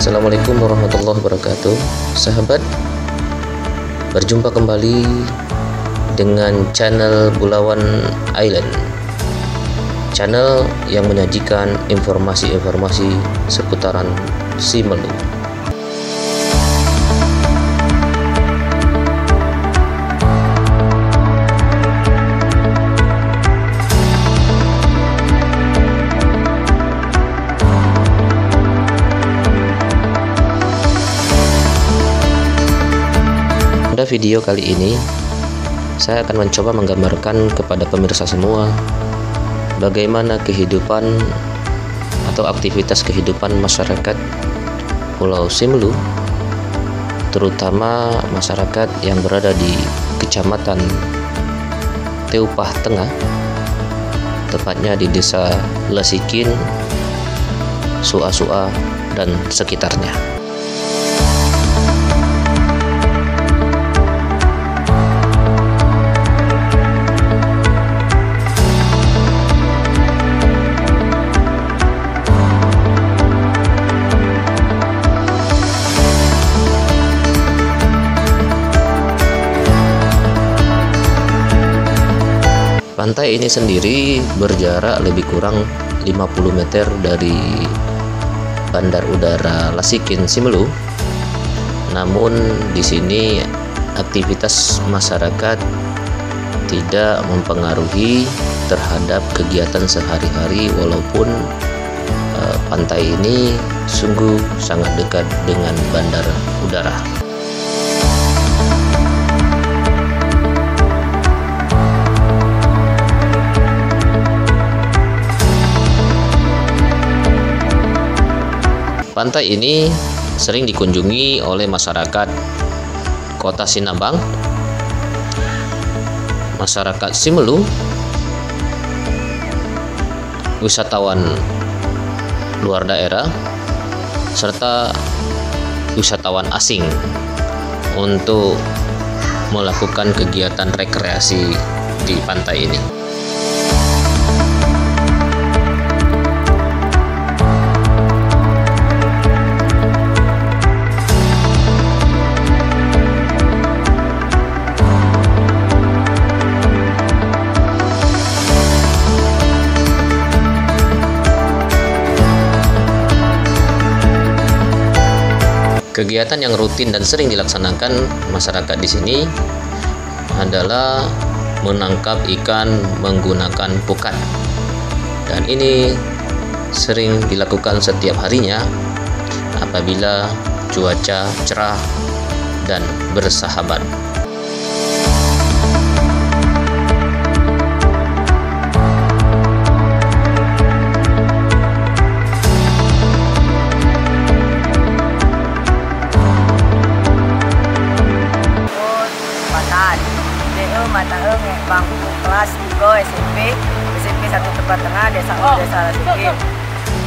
Assalamualaikum warahmatullahi wabarakatuh. Sahabat, berjumpa kembali dengan channel Bulawan Island, channel yang menyajikan informasi-informasi seputaran Simelu. Pada video kali ini, saya akan mencoba menggambarkan kepada pemirsa semua bagaimana kehidupan atau aktivitas kehidupan masyarakat Pulau Simelu, terutama masyarakat yang berada di Kecamatan Teupah Tengah, tepatnya di Desa Lesikin, Sua-Sua, dan sekitarnya. Pantai ini sendiri berjarak lebih kurang 50 meter dari Bandar Udara Lesikin Simelu. Namun di sini aktivitas masyarakat tidak mempengaruhi terhadap kegiatan sehari-hari, walaupun pantai ini sungguh sangat dekat dengan bandar udara. Pantai ini sering dikunjungi oleh masyarakat Kota Sinabang, masyarakat Simelu, wisatawan luar daerah, serta wisatawan asing untuk melakukan kegiatan rekreasi di pantai ini. Kegiatan yang rutin dan sering dilaksanakan masyarakat di sini adalah menangkap ikan menggunakan pukat, dan ini sering dilakukan setiap harinya apabila cuaca cerah dan bersahabat. Bangku kelas 3 SMP 1 Teupah Tengah, Desa Lesikin.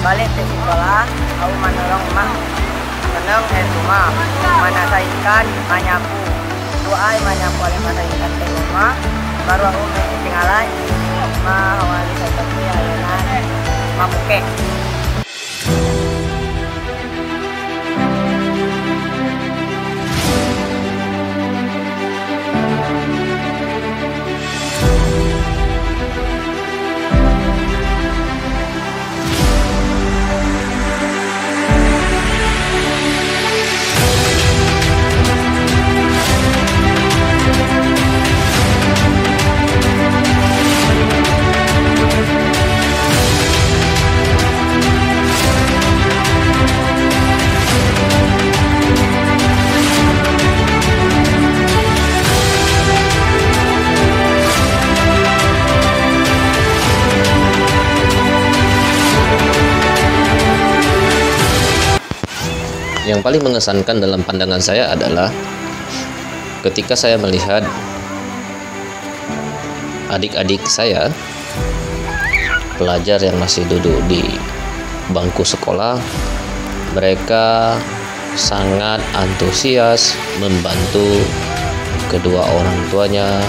Balik ke sekolah, aku menolong emak meneng air rumah, mana saya ikan, manyapu. Doa manyapu oleh mana ikan ke rumah, baru aku tinggalan awali saya tapi ayanan mamuke. Yang paling mengesankan dalam pandangan saya adalah ketika saya melihat adik-adik saya, pelajar yang masih duduk di bangku sekolah, mereka sangat antusias membantu kedua orang tuanya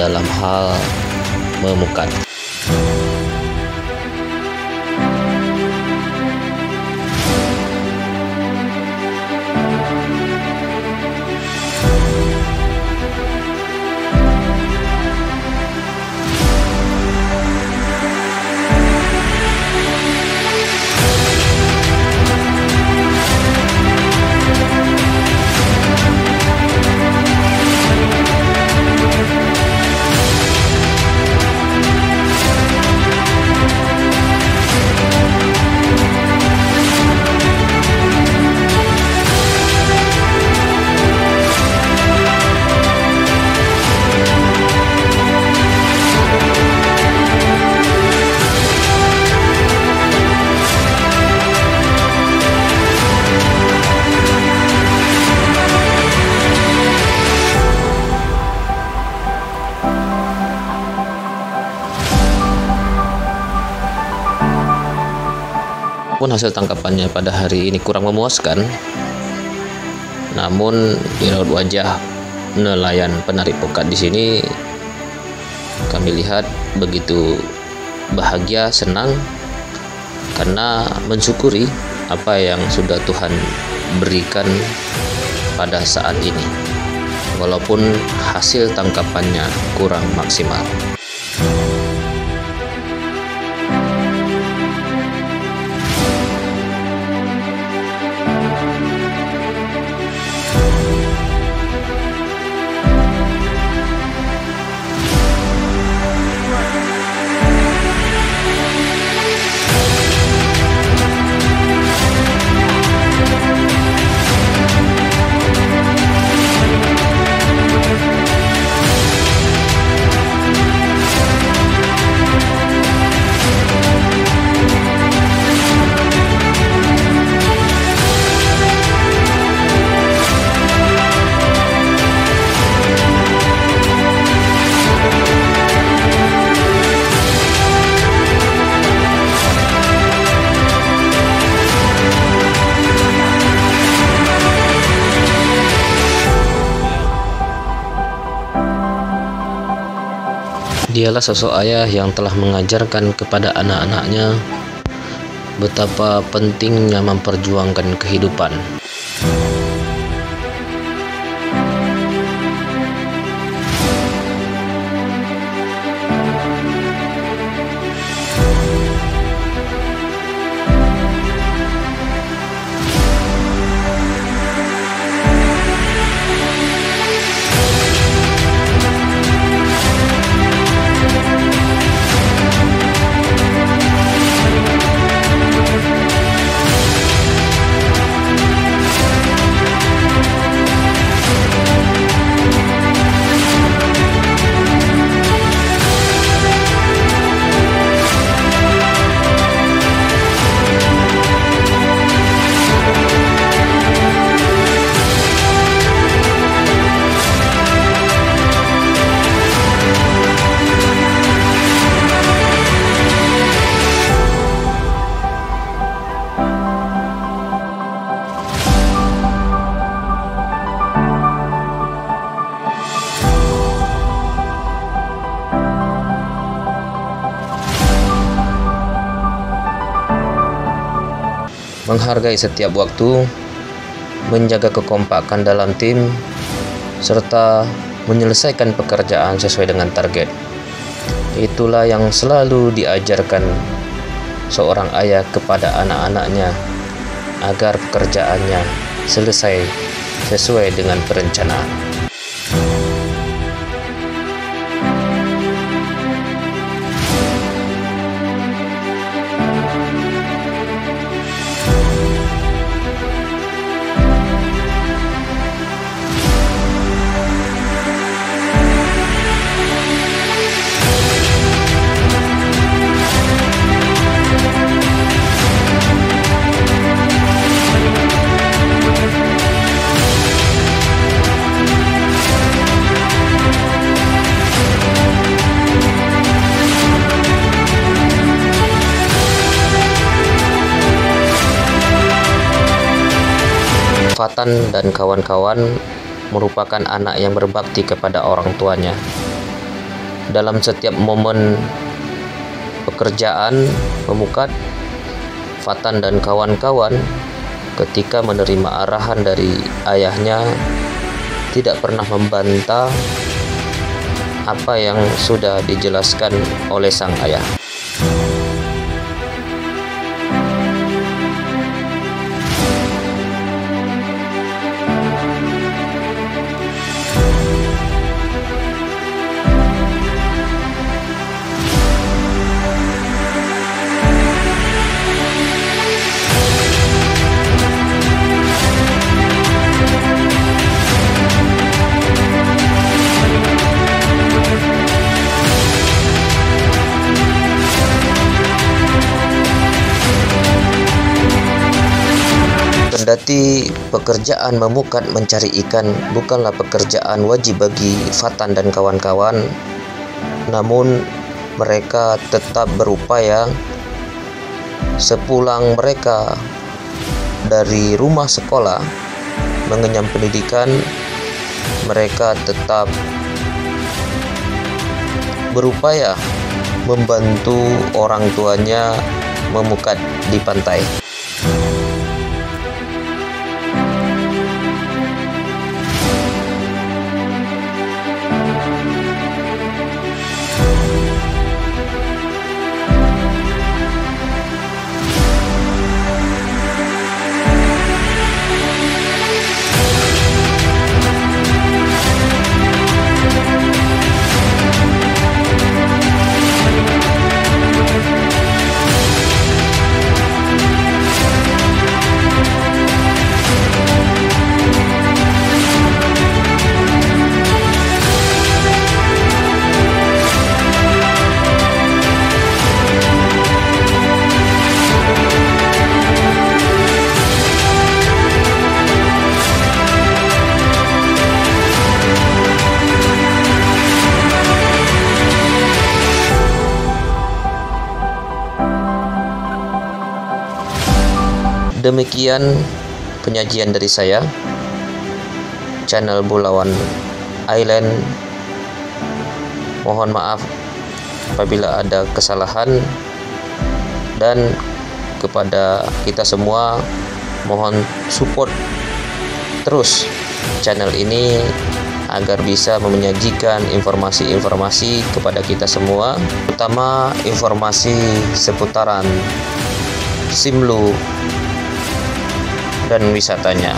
dalam hal memukat. walaupun hasil tangkapannya pada hari ini kurang memuaskan, namun di raut wajah nelayan penarik pokat di sini kami lihat begitu bahagia, senang karena mensyukuri apa yang sudah Tuhan berikan pada saat ini, walaupun hasil tangkapannya kurang maksimal. Dialah sosok ayah yang telah mengajarkan kepada anak-anaknya betapa pentingnya memperjuangkan kehidupan. Menghargai setiap waktu, menjaga kekompakan dalam tim, serta menyelesaikan pekerjaan sesuai dengan target. Itulah yang selalu diajarkan seorang ayah kepada anak-anaknya agar pekerjaannya selesai sesuai dengan perencanaan. Fatan dan kawan-kawan merupakan anak yang berbakti kepada orang tuanya. Dalam setiap momen pekerjaan memukat, Fatan dan kawan-kawan ketika menerima arahan dari ayahnya tidak pernah membantah apa yang sudah dijelaskan oleh sang ayah. Kendati pekerjaan memukat mencari ikan bukanlah pekerjaan wajib bagi Fatan dan kawan-kawan, namun mereka tetap berupaya sepulang mereka dari rumah sekolah mengenyam pendidikan, mereka tetap berupaya membantu orang tuanya memukat di pantai. Demikian penyajian dari saya, channel Bulawan Island. Mohon maaf apabila ada kesalahan, dan kepada kita semua mohon support terus channel ini agar bisa menyajikan informasi-informasi kepada kita semua, terutama informasi seputaran Simelu dan wisatanya.